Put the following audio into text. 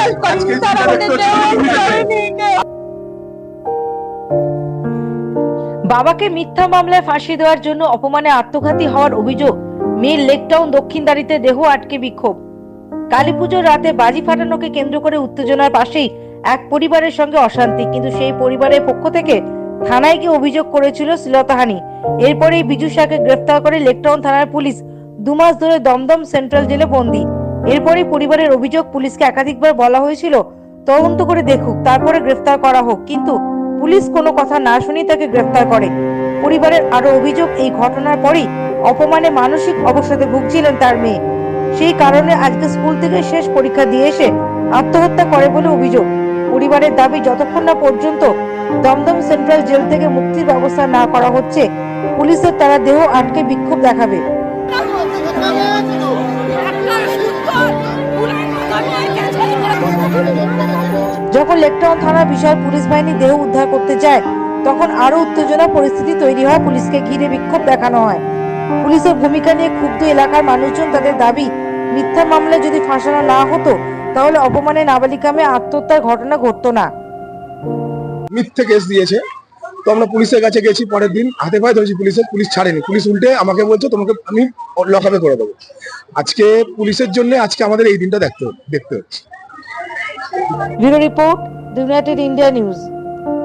Help করেনি, তারা আমাদের বাবাকে মিথ্যা মামলায় ফাঁসি দেওয়ার জন্য অপমানে আত্মঘাতী হওয়ার অভিযোগ। মেয়ের লেকটাউন দক্ষিণদারিতে দেহ আটকে বিক্ষোভ। কালীপুজোর রাতে বাজি ফাটানোকে কেন্দ্র করে উত্তেজনার পাশেই এক পরিবারের সঙ্গে অশান্তি, কিন্তু সেই পরিবারের পক্ষ থেকে থানায় গিয়ে অভিযোগ করেছিল শ্লীলতাহানি। এরপরেই বিজু শাহকে গ্রেফতার করে লেকটাউন থানার পুলিশ 2 মাস ধরে দমদম সেন্ট্রাল জেলে বন্দী। এরপরই পরিবারের অভিযোগ, পুলিশকে একাধিকবার বলা হয়েছিল তদন্ত করে দেখুক, তারপরে গ্রেফতার করা হোক, কিন্তু পুলিশ কোনো কথা না শুনেই তাকে গ্রেফতার করে। পরিবারের আরো অভিযোগ, এই ঘটনার পরই অপমানে মানসিক অবসাদে ভুগছিলেন তার মেয়ে। সেই কারণে আজকে স্কুল থেকে শেষ পরীক্ষা দিয়ে এসে আত্মহত্যা করে বলে অভিযোগ। পরিবারের দাবি, যতক্ষণ না পর্যন্ত দমদম সেন্ট্রাল জেল থেকে মুক্তির ব্যবস্থা না করা হচ্ছে, পুলিশের তারা দেহ আটকে বিক্ষোভ দেখাবে। যখন লেকটাউন থানার বিশাল পুলিশ বাহিনী দেহ উদ্ধার করতে যায়, তখন আরো উত্তেজনা পরিস্থিতি তৈরি হয়। পুলিশকে ঘিরে বিক্ষোভ দেখানো হয়। পুলিশের ভূমিকা নিয়ে ক্ষুব্ধ এলাকার মানুষজন। তাদের দাবি, মিথ্যা মামলায় যদি ফাঁসানো না হতো তাহলে অপমানে নাবালিকা মেয়ে আত্মহত্যার ঘটনা ঘটতো না। মিথ্যে কেস দিয়েছে, তো আমরা পুলিশের কাছে গেছি। পরের দিন হাতে পায়ে ধরেছি পুলিশ ছাড়েনি। পুলিশ উল্টে আমাকে বলছে তোমাকে আমি লকআপে করে দেবো। আজকে পুলিশের জন্য আজকে আমাদের এই দিনটা দেখতে হচ্ছে। Bureau report, United India news.